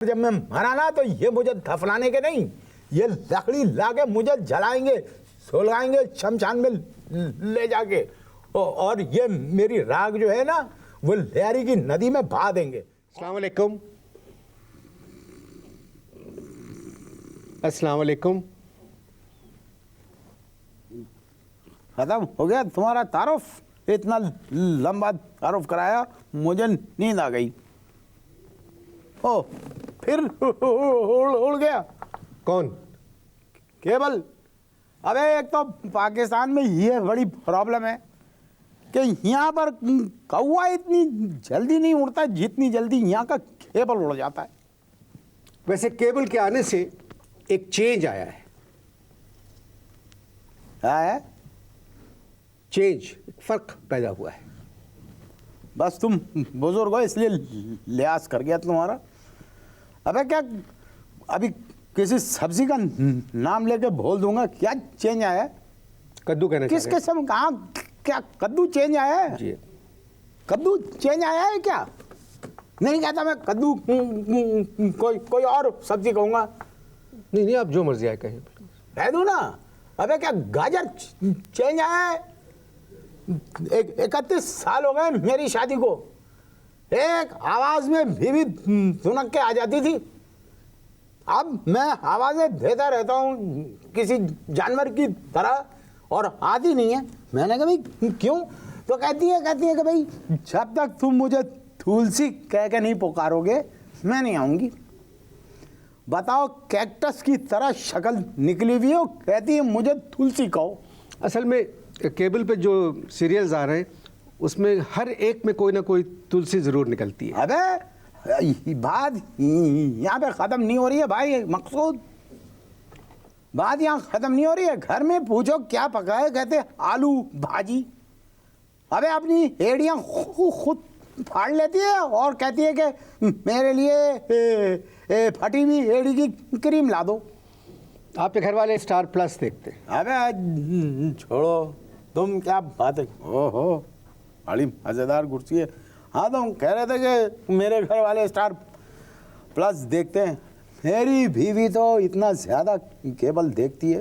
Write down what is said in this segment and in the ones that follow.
जब मैं मरा ना तो ये मुझे दफनाने के नहीं, ये लकड़ी लाके मुझे जलाएंगे, सुलगाएंगे शमशान में ले जाके, और ये मेरी राख जो है ना वो लहरी की नदी में बहा देंगे। अस्सलाम वालेकुम। अस्सलाम वालेकुम। खत्म हो गया तुम्हारा तारुफ? इतना लंबा तारुफ कराया, मुझे नींद आ गई। ओ फिर उड़ गया। कौन? केबल। अबे एक तो पाकिस्तान में ये बड़ी प्रॉब्लम है कि यहाँ पर कौवा इतनी जल्दी नहीं उड़ता जितनी जल्दी यहाँ का केबल उड़ जाता है। वैसे केबल के आने से एक चेंज आया है। क्या है? चेंज, फर्क पैदा हुआ है। बस तुम बुजुर्ग हो इसलिए लिहाज कर गया तुम्हारा। अबे क्या अभी किसी सब्जी का नाम लेके बोल दूंगा, क्या चेंज आया है? कद्दू कहना किस चाह रहे किस्म? कहाँ क्या कद्दू चेंज आया है? हैं? जी। कद्दू चेंज आया है क्या? नहीं कहता मैं कद्दू, कोई और सब्जी कहूँगा। नहीं नहीं, आप जो मर्जी आए कहें। कह दूँ ना? अबे क्या गाजर चेंज आया है? 31 साल हो गए मेरी शादी को, एक आवाज में भी सुनक के आ जाती थी। अब मैं आवाजें देता रहता हूँ किसी जानवर की तरह और आती नहीं है। मैंने कहा भाई क्यों? तो कहती है कि भाई जब तक तुम मुझे तुलसी कह के नहीं पुकारोगे मैं नहीं आऊँगी। बताओ, कैक्टस की तरह शक्ल निकली हुई हो, कहती है मुझे तुलसी कहो। असल में केबल पे जो सीरियल्स आ रहे हैं उसमें हर एक में कोई ना कोई तुलसी ज़रूर निकलती है। अबे बात यहाँ पे ख़त्म नहीं हो रही है भाई मकसूद, बात यहाँ ख़त्म नहीं हो रही है। घर में पूछो क्या पका है, कहते आलू भाजी। अबे अपनी एड़ियाँ खुद फाड़ लेती है और कहती है कि मेरे लिए फटी हुई एड़ी की क्रीम ला दो। आपके घर वाले स्टार प्लस देखते हैं? अबे छोड़ो, तुम क्या बात है। ओहो बड़ी मज़ेदार कुर्सी है। हाँ तो हम कह रहे थे कि मेरे घर वाले स्टार प्लस देखते हैं। मेरी बीवी तो इतना ज़्यादा केबल देखती है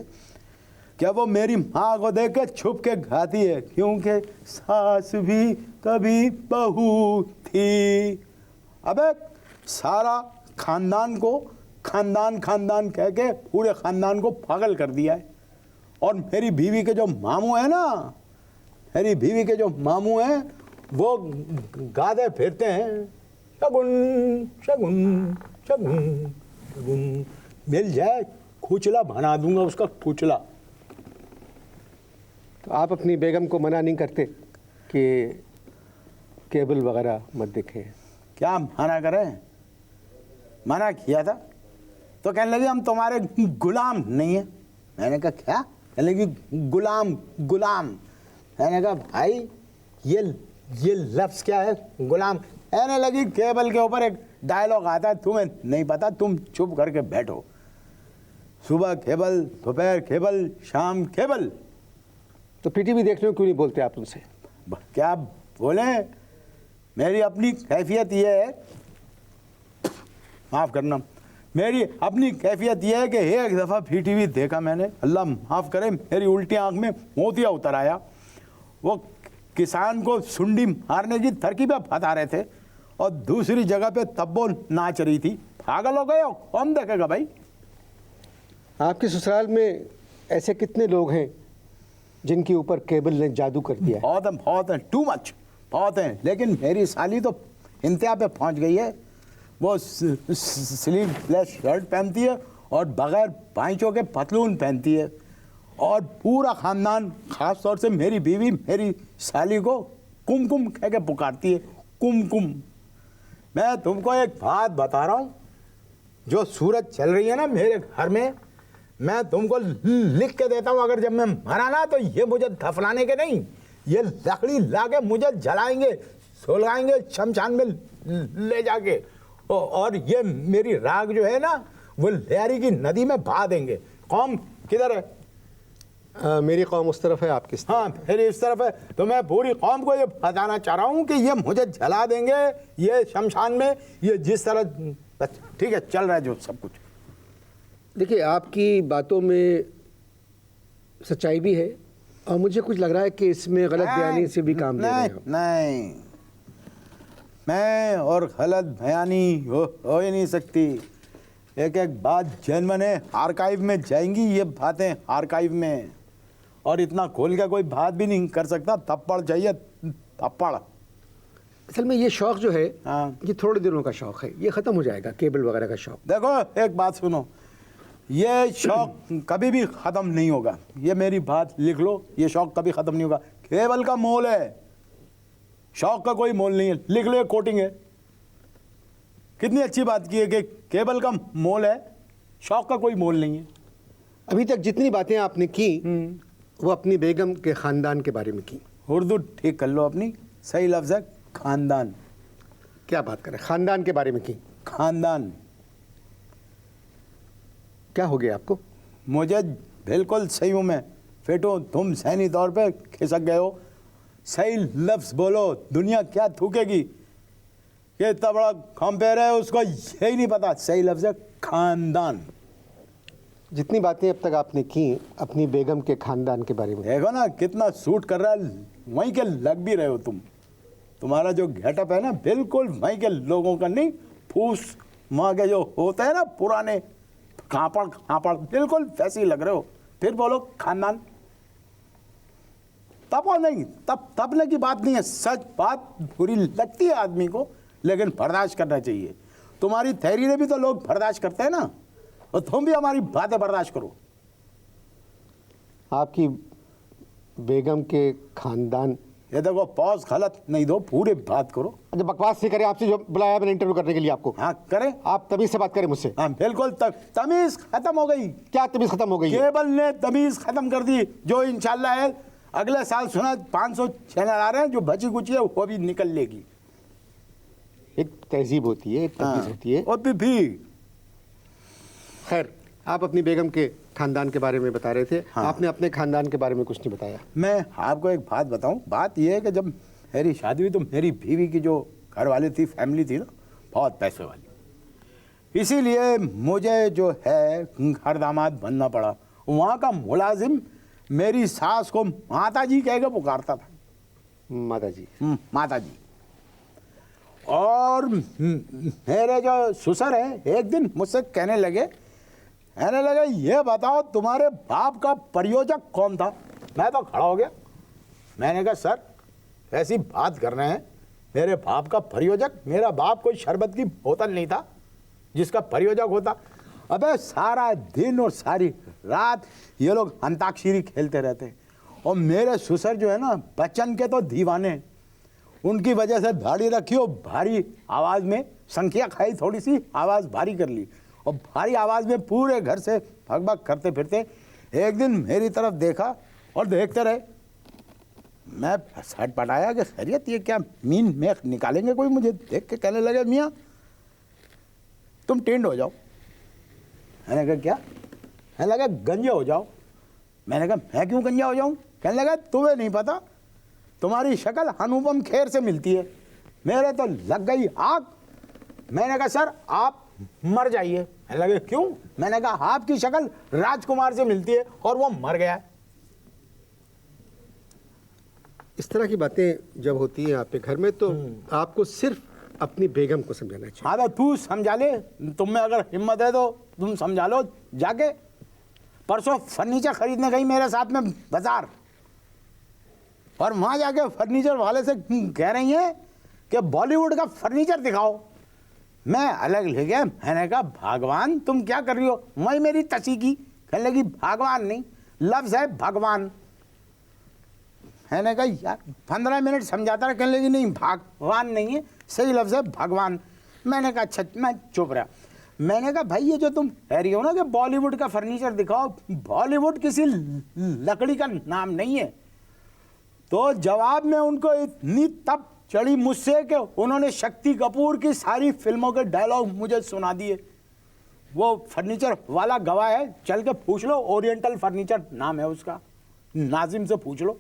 कि वो मेरी माँ को देख के छुप के गाती है, क्योंकि सास भी कभी बहू थी। अबे सारा खानदान को खानदान कह के पूरे खानदान को पागल कर दिया है। और मेरी बीवी के जो मामू है ना, मेरी बीवी के जो मामू हैं वो गाते फिरते हैं, शगुन शगुन शगुन शगुन, मिल जाए खुचला बना दूंगा उसका खुचला। तो आप अपनी बेगम को मना नहीं करते कि केबल वगैरह मत देखें? क्या मना करें? मना किया था तो कहने लगे हम तुम्हारे गुलाम नहीं है। मैंने कहा क्या? कहने लगी गुलाम। मैंने कहा भाई ये लफ्ज़ क्या है गुलाम? कहने लगी केबल के ऊपर एक डायलॉग आता है, तुम्हें नहीं पता, तुम चुप करके बैठो। सुबह केबल, दोपहर केबल, शाम केबल। तो पीटीवी देखने को क्यों नहीं बोलते आप उनसे? क्या बोले? मेरी अपनी कैफियत ये है, माफ़ करना, मेरी अपनी कैफियत यह है कि एक दफ़ा पीटीवी देखा मैंने, अल्लाह माफ़ करे, मेरी उल्टी आंख में मोतिया उतर आया। वो किसान को सुंडी मारने की तरकीबें बता रहे थे और दूसरी जगह पे तब्बो नाच रही थी। पागल हो गए हो? कौन देखेगा भाई? आपके ससुराल में ऐसे कितने लोग हैं जिनके ऊपर केबल ने जादू कर दिया है? बहुत है, टू मच, बहुत हैं। लेकिन मेरी साली तो इंतहा पे पहुंच गई है। वो स्लीवलेस शर्ट पहनती है और बगैर पाइचों के पतलून पहनती है, और पूरा ख़ानदान, ख़ास तौर से मेरी बीवी मेरी साली को कुमकुम कह के पुकारती है, कुमकुम। मैं तुमको एक बात बता रहा हूँ, जो सूरत चल रही है ना मेरे घर में, मैं तुमको लिख के देता हूँ। अगर जब मैं मरा ना तो ये मुझे दफनाने के नहीं, ये लकड़ी लाके मुझे जलाएंगे, सुलगाएंगे शमशान में ले जाके, और ये मेरी राख जो है ना वो लहरी की नदी में बहा देंगे। कौम किधर है? मेरी कौम उस तरफ है, आपकी? हाँ मेरी इस तरफ है। तो मैं पूरी कौम को ये बताना चाह रहा हूँ कि ये मुझे जला देंगे, ये शमशान में, ये जिस तरह बस ठीक है, चल रहा है जो सब कुछ। देखिए, आपकी बातों में सच्चाई भी है और मुझे कुछ लग रहा है कि इसमें गलत बयानी से भी काम ले रहे नहीं हो। नहीं, मैं और गलत बयानी हो ही नहीं सकती। एक एक बात जेन्युइन है, आर्काइव में जाएंगी ये बातें, आर्काइव में। और इतना खोल के कोई बात भी नहीं कर सकता, थप्पड़ चाहिए, थप्पड़। असल में ये शौक़ जो है, हाँ। ये थोड़े दिनों का शौक़ है, ये ख़त्म हो जाएगा, केबल वगैरह का शौक़। देखो एक बात सुनो, ये शौक कभी भी ख़त्म नहीं होगा। ये मेरी बात लिख लो, ये शौक कभी ख़त्म नहीं होगा। केबल का मोल है, शौक का कोई मोल नहीं है। लिख लो, कोटिंग है। कितनी अच्छी बात की है कि केबल का मोल है, शौक का कोई मोल नहीं है। अभी तक जितनी बातें आपने की वो अपनी बेगम के ख़ानदान के बारे में की। उर्दू ठीक कर लो अपनी, सही लफ्ज़ है खानदान। क्या बात करें, ख़ानदान के बारे में की। खानदान। क्या हो गया आपको? मुझे बिल्कुल सही हूँ मैं, फेटो तुम सहनी तौर पे खिसक गए हो। सही लफ्ज़ बोलो, दुनिया क्या थूकेगी। ये इतना बड़ा कंपेयर है, उसको यही नहीं पता। सही लफ्ज़ है खानदान। जितनी बातें अब तक आपने की अपनी बेगम के ख़ानदान के बारे में, देखो ना कितना सूट कर रहा है, वहीं के लग भी रहे हो तुम। तुम्हारा जो गेटअप है ना, बिल्कुल वहीं के लोगों का नहीं, फूस माँ के जो होते हैं ना पुराने, खापड़ बिल्कुल वैसे ही लग रहे हो। फिर बोलो खानदान। तब नहीं, तबने की बात नहीं है। सच बात बुरी लगती है आदमी को, लेकिन बर्दाश्त करना चाहिए। तुम्हारी थैरी ने भी तो लोग बर्दाश्त करते हैं ना, और तुम भी हमारी बातें बर्दाश्त करो। आपकी बेगम के ख़ानदान। ये देखो, पॉज गलत नहीं दो, पूरे बात करो। अच्छा, बकवास नहीं करें, आपसे जो बुलाया मैंने इंटरव्यू करने के लिए आपको। हाँ करें, आप तमीज़ से बात करें मुझसे। हाँ बिल्कुल। तमीज़ खत्म हो गई। क्या तमीज़ खत्म हो गई है? केबल ने तमीज़ खत्म कर दी। जो इंशाल्लाह है अगले साल सुना 500 चैनल आ रहे हैं, जो बची कुची है वो भी निकल लेगी। एक तहजीब होती है, एक तमीज़ होती है। और भी खैर, आप अपनी बेगम के ख़ानदान के बारे में बता रहे थे। हाँ। आपने अपने ख़ानदान के बारे में कुछ नहीं बताया। मैं आपको एक बात बताऊं। बात यह है कि जब मेरी शादी हुई तो मेरी बीवी की जो घर वाली थी, फैमिली थी ना, बहुत पैसे वाली। इसीलिए मुझे जो है घर दामाद बनना पड़ा। वहाँ का मुलाजिम मेरी सास को माता जी कह के पुकारता था। माता जी। माता जी। और मेरे जो ससुर है एक दिन मुझसे कहने लगे ये बताओ तुम्हारे बाप का प्रयोजक कौन था। मैं तो खड़ा हो गया। मैंने कहा सर ऐसी बात कर रहे हैं, मेरे बाप का प्रयोजक, मेरा बाप कोई शरबत की बोतल नहीं था जिसका प्रयोजक होता। अबे सारा दिन और सारी रात ये लोग अंताक्षरी खेलते रहते। और मेरे ससुर जो है ना, बच्चन के तो दीवाने। उनकी वजह से दाढ़ी रखी और भारी आवाज़ में संख्या खाई, थोड़ी सी आवाज़ भारी कर ली और भारी आवाज़ में पूरे घर से भग करते फिरते। एक दिन मेरी तरफ देखा और देखते रहे। मैं सट पटाया कि खैरियत, ये क्या मीन में निकालेंगे कोई। मुझे देख के कहने लगे मियाँ तुम टेंड हो जाओ। मैंने कहा क्या? कहने लगा गंजे हो जाओ। मैंने कहा मैं क्यों गंजा हो जाऊँ? कहने लगा तुम्हें नहीं पता, तुम्हारी शक्ल अनुपम खेर से मिलती है। मेरे तो लग गई आग। मैंने कहा सर आप मर जाइए। कहने लगे क्यों? मैंने कहा आपकी शक्ल राजकुमार से मिलती है और वो मर गया है। इस तरह की बातें जब होती हैं आपके घर में तो आपको सिर्फ अपनी बेगम को समझाना चाहिए। हाँ तो तू समझा ले, तुम में अगर हिम्मत है तो तुम समझा लो जाके। परसों फर्नीचर खरीदने गई मेरे साथ में बाजार, और वहाँ जाके फर्नीचर वाले से कह रही हैं कि बॉलीवुड का फर्नीचर दिखाओ। मैं अलग ले गया। मैंने कहा भगवान तुम क्या कर रही हो? मैं मेरी तसी की। कहने लगी भगवान नहीं, लफ्ज़ है भगवान। मैंने कहा यार 15 मिनट समझाता रहा। कहने लगी नहीं भगवान नहीं है, सही लफ्ज़ है भगवान। मैंने कहा अच्छा, मैं चुप रहा। मैंने कहा भाई ये जो तुम कह रही हो ना कि बॉलीवुड का फर्नीचर दिखाओ, बॉलीवुड किसी लकड़ी का नाम नहीं है। तो जवाब में उनको इतनी तब चढ़ी मुझसे कि उन्होंने शक्ति कपूर की सारी फिल्मों के डायलॉग मुझे सुना दिए। वो फर्नीचर वाला गवाह है, चल के पूछ लो, ओरिएंटल फर्नीचर नाम है उसका, नाजिम से पूछ लो।